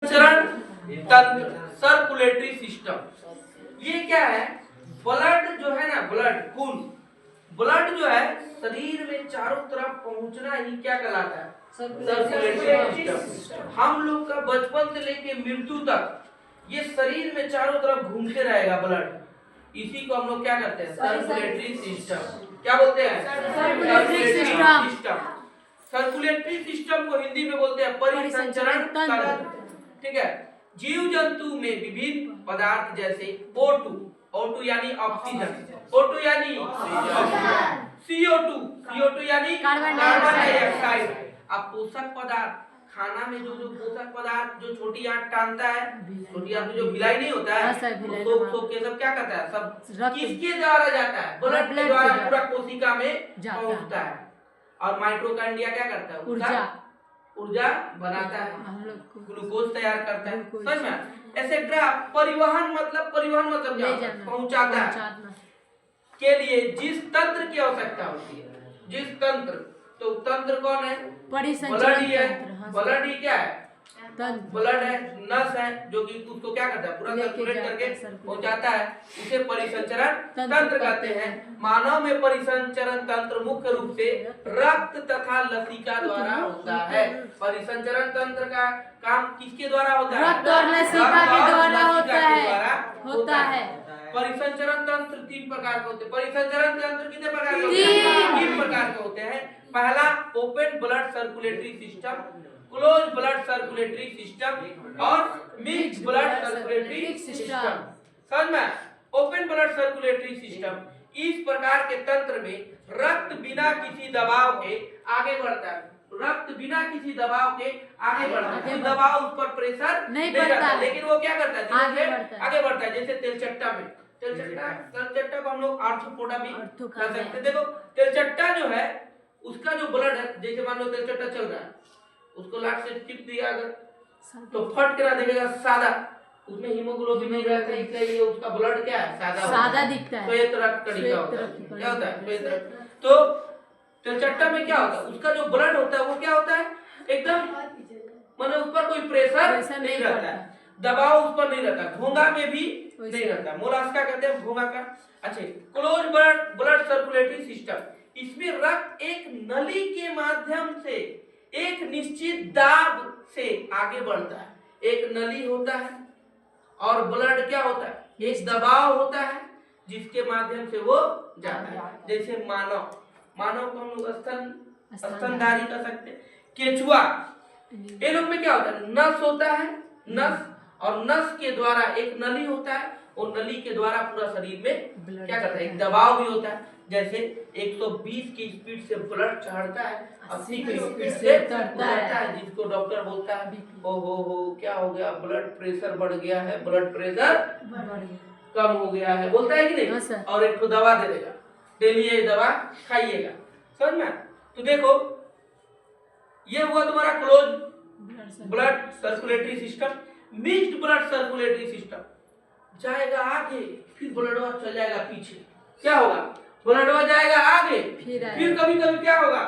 चरण तंत्र circulatory system. ये क्या है? ब्लड जो है ना, ब्लड खून, ब्लड जो है शरीर में चारों तरफ पहुंचना ही क्या कहलाता है? Circulatory system. हम लोग का बचपन से लेके मृत्यु तक ये शरीर में चारों तरफ घूमते रहेगा ब्लड। इसी को हम लोग क्या कहते हैं? Circulatory system. क्या बोलते हैं? Circulatory system. सर्कुलेटरी सिस्टम को हिंदी में बोलते हैं परिसंचरण तंत्र। ठीक है। जीव जंतु में विभिन्न पदार्थ जैसे O2, O2 यानी ऑक्सीजन, O2 यानी CO2 यानी कार्बन डाइऑक्साइड। अब पोषक पदार्थ, खाना में जो पोषक पदार्थ जो छोटी आंत टानता है, छोटी आंत में जो भिलाई नहीं होता है, सोख के सब क्या करता है? सब किसके द्वारा जाता है? ब्लड के द्वारा पूरा कोशिका में पहुंचता है। और माइटोकॉन्ड्रिया क्या करता है? ऊर्जा बनाता है, ग्लूकोज तैयार करता है, समझ में? एसेट्रा। परिवहन मतलब क्या? पहुंचाता है के लिए जिस तंत्र की आवश्यकता होती है, जिस तंत्र, तो तंत्र कौन है? ब्लड ही है। ब्लड ही क्या है? ब्लड है, नस है, जो कि उसको क्या करता है? पूरा सर्कुलेट करके पहुंचाता है, उसे परिसंचरण तंत्र कहते हैं। मानव में परिसंचरण तंत्र मुख्य रूप से रक्त तथा लसिका द्वारा होता है। परिसंचरण तंत्र का काम किसके द्वारा होता है? रक्त और लसिका के द्वारा होता है। परिसंचरण तंत्र 3 प्रकार के होते हैं। परिसंचरण तंत्र कितने प्रकार के होते हैं? 3 प्रकार के होते हैं। पहला open blood circulatory system, close blood circulatory system और मिक्स्ड ब्लड सर्कुलेटरी सिस्टम। समझ में? ओपन ब्लड सर्कुलेटरी सिस्टम, इस प्रकार के तंत्र में रक्त बिना किसी दबाव के आगे बढ़ता है। रक्त बिना किसी दबाव के आगे बढ़ता है। दबाव उस पर प्रेशर नहीं पड़ता, लेकिन वो क्या करता है? आगे बढ़ता है। जैसे तेलचट्टा में, तेलचट्टा को हम लोग आर्थ्रोपोडा भी कर सकते हैं। देखो तेलचट्टा जो है, उसका जो ब्लड है, जैसे मान लो तेलचट्टा चल रहा है, उसको लाट से टिप दिया अगर, तो फट के ना देखेगा सादा, उसमें हीमोग्लोबिन नहीं रहता है, इसलिए उसका ब्लड क्या है? सादा दिखता है। श्वेत रक्त कणिका होता है। क्या होता है? श्वेत रक्त। तो तेलचट्टा में क्या होता है? उसका जो ब्लड होता है वो क्या होता है? एकदम माने उस पर कोई प्रेशर नहीं रहता है, दबाव उस पर नहीं रहता। घोंघा में भी नहीं रहता। मोलास्का कहते हैं घोंघा का। अच्छा, क्लोज ब्लड सर्कुलेटरी सिस्टम, इसमें रक्त एक नली के माध्यम से एक निश्चित दाब से आगे बढ़ता है। एक नली होता है और ब्लड क्या होता है? एक दबाव होता है जिसके माध्यम से वो जाता है। जैसे मानव को हम लोग स्तनधारी कर सकते हैं। केचुआ, ये लोग में क्या होता है? नस होता है, नस, और नस के द्वारा एक नली होता है, और नली के द्वारा पूरा शरीर में क्या करता है? एक दबाव भी होता है। जैसे 120 की स्पीड से ब्लड चढ़ता है, 80 की स्पीड से उतरता है, जिसको डॉक्टर बोलता है हो क्या हो गया? ब्लड प्रेशर बढ़ गया है, ब्लड प्रेशर कम हो गया है, बोलता है कि नहीं? और एक दवा दे देगा, डेली ये दवा खाइएगा। समझ में? तो देखो ये हुआ तुम्हारा close blood circulatory system. Mixed blood circulatory system जाएगा आगे, फिर ब्लडवा चल जाएगा पीछे। क्या होगा? ब्लडवा जाएगा आगे, फिर कभी कभी क्या होगा?